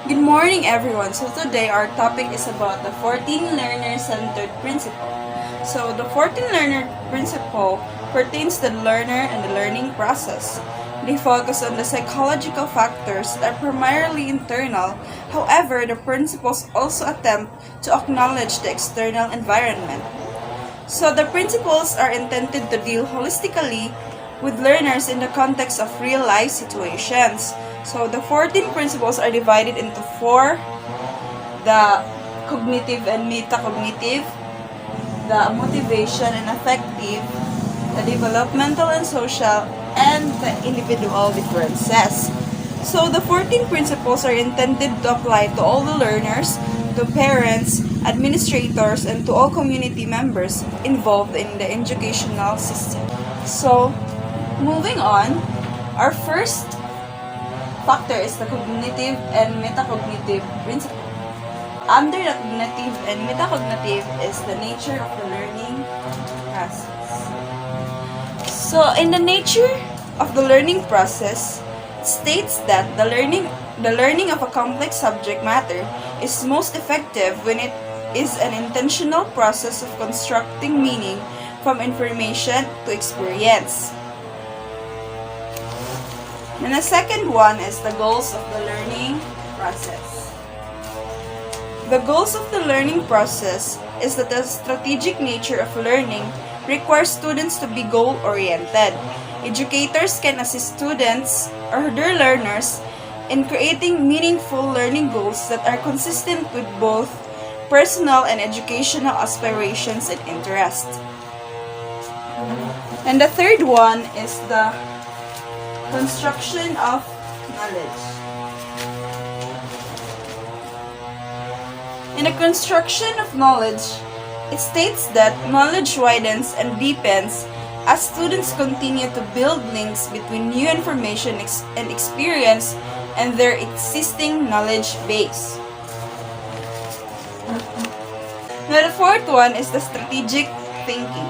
Good morning, everyone. So today our topic is about the 14 learner-centered principle. So the 14 learner principle pertains to the learner and the learning process. They focus on the psychological factors that are primarily internal. However, the principles also attempt to acknowledge the external environment. So the principles are intended to deal holistically with learners in the context of real-life situations. So the 14 principles are divided into four: the cognitive and metacognitive, the motivation and affective, the developmental and social, and the individual differences. So the 14 principles are intended to apply to all the learners, to parents, administrators, and to all community members involved in the educational system. So, moving on, our first factor is the cognitive and metacognitive principle. Under the cognitive and metacognitive is the nature of the learning process. So, in the nature of the learning process, it states that the learning of a complex subject matter is most effective when it is an intentional process of constructing meaning from information to experience. And the second one is the goals of the learning process. The goals of the learning process is that the strategic nature of learning requires students to be goal-oriented. Educators can assist students or their learners in creating meaningful learning goals that are consistent with both personal and educational aspirations and interests. And the third one is the construction of knowledge. In the construction of knowledge, it states that knowledge widens and deepens as students continue to build links between new information and experience and their existing knowledge base. Now, the fourth one is the strategic thinking.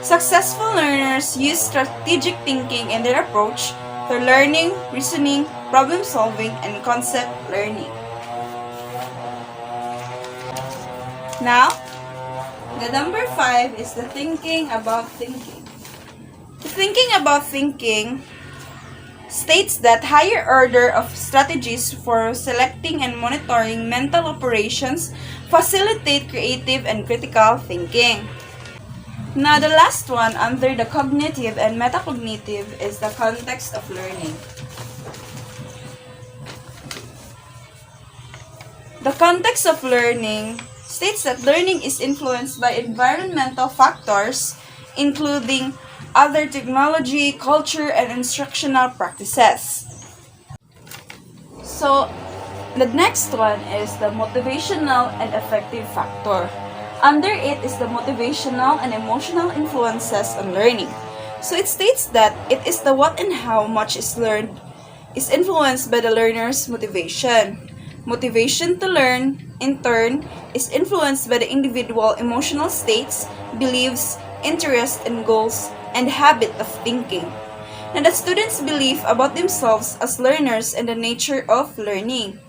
Successful learners use strategic thinking in their approach to learning, reasoning, problem solving, and concept learning. Now, the number 5 is the thinking about thinking. The thinking about thinking states that higher order of strategies for selecting and monitoring mental operations facilitate creative and critical thinking. Now, the last one under the cognitive and metacognitive is the context of learning. The context of learning states that learning is influenced by environmental factors, including other technology, culture, and instructional practices. So, the next one is the motivational and affective factor. Under it is the motivational and emotional influences on learning. So it states that it is the what and how much is learned is influenced by the learner's motivation. Motivation to learn, in turn, is influenced by the individual emotional states, beliefs, interests, and goals, and habit of thinking. And the students' belief about themselves as learners and the nature of learning.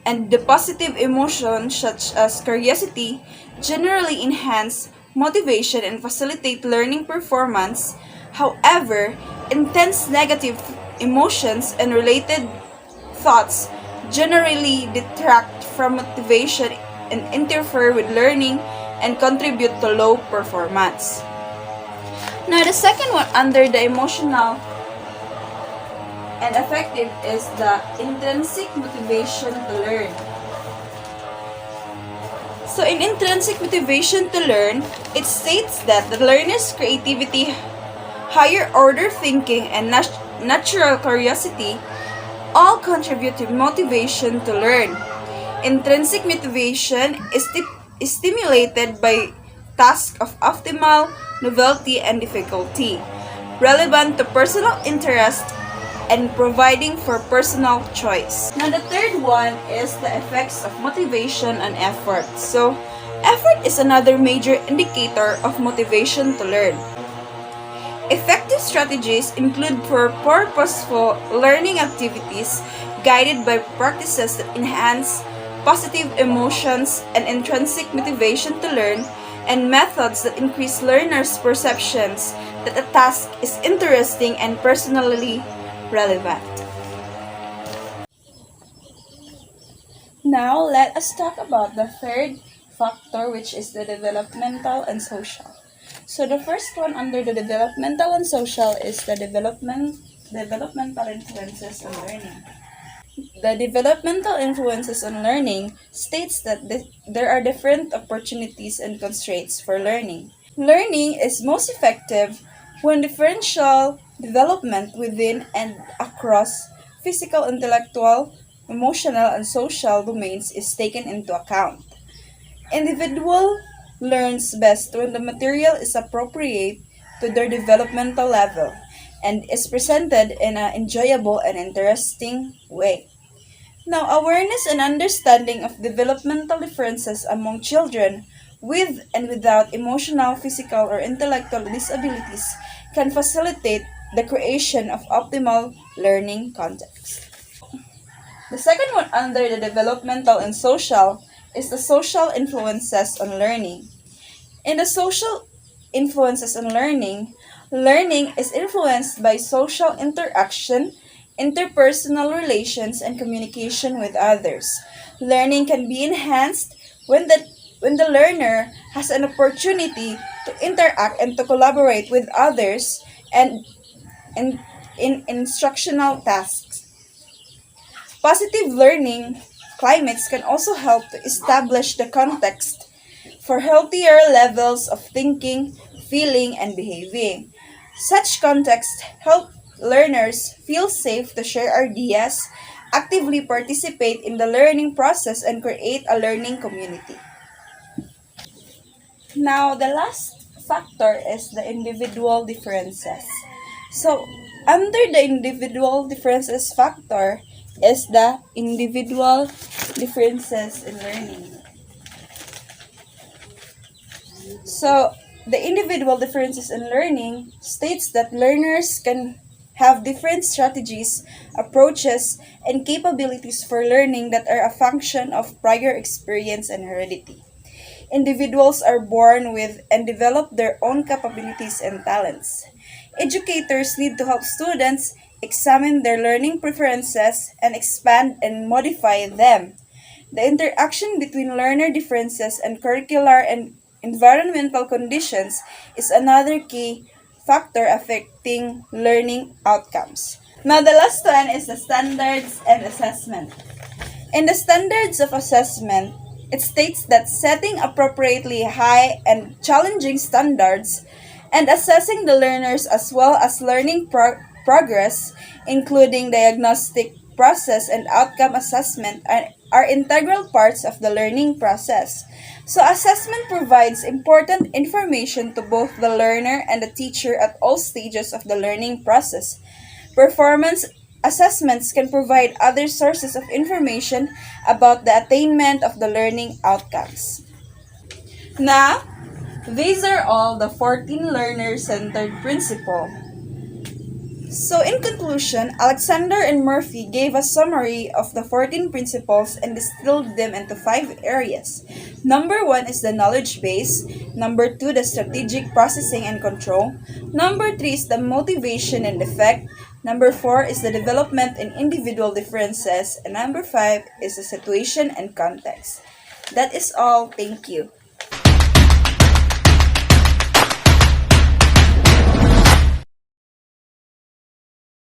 And the positive emotions such as curiosity generally enhance motivation and facilitate learning performance. However, intense negative emotions and related thoughts generally detract from motivation and interfere with learning and contribute to low performance. Now, the second one under the emotional and affective is the intrinsic motivation to learn. So in intrinsic motivation to learn, it states that the learner's creativity, higher order thinking, and natural curiosity all contribute to motivation to learn. Intrinsic motivation is stimulated by tasks of optimal novelty and difficulty, relevant to personal interest, and providing for personal choice. Now, the third one is the effects of motivation and effort. So, effort is another major indicator of motivation to learn. Effective strategies include for purposeful learning activities guided by practices that enhance positive emotions and intrinsic motivation to learn, and methods that increase learners' perceptions that a task is interesting and personally relevant. Now, let us talk about the third factor, which is the developmental and social. So, the first one under the developmental and social is the developmental influences on learning. The developmental influences on learning states that there are different opportunities and constraints for learning. Learning is most effective when differential development within and across physical, intellectual, emotional, and social domains is taken into account. Individual learns best when the material is appropriate to their developmental level and is presented in an enjoyable and interesting way. Now, awareness and understanding of developmental differences among children with and without emotional, physical, or intellectual disabilities can facilitate the creation of optimal learning contexts. The second one under the developmental and social is the social influences on learning. In the social influences on learning, learning is influenced by social interaction, interpersonal relations, and communication with others. Learning can be enhanced when the learner has an opportunity to interact and to collaborate with others and in instructional tasks. Positive learning climates can also help to establish the context for healthier levels of thinking, feeling, and behaving. Such contexts help learners feel safe to share ideas, actively participate in the learning process, and create a learning community. Now, the last factor is the individual differences. So, under the individual differences factor is the individual differences in learning. So, the individual differences in learning states that learners can have different strategies, approaches, and capabilities for learning that are a function of prior experience and heredity. Individuals are born with and develop their own capabilities and talents. Educators need to help students examine their learning preferences and expand and modify them. The interaction between learner differences and curricular and environmental conditions is another key factor affecting learning outcomes. Now, the last one is the standards and assessment. In the standards of assessment, it states that setting appropriately high and challenging standards and assessing the learners as well as learning progress, including diagnostic process and outcome assessment, are integral parts of the learning process. So, assessment provides important information to both the learner and the teacher at all stages of the learning process. Performance assessments can provide other sources of information about the attainment of the learning outcomes. Now, these are all the 14 learner-centered principles. So, in conclusion, Alexander and Murphy gave a summary of the 14 principles and distilled them into 5 areas. Number 1 is the knowledge base. Number 2, the strategic processing and control. Number 3 is the motivation and effect. Number 4 is the development in individual differences. And number 5 is the situation and context. That is all. Thank you.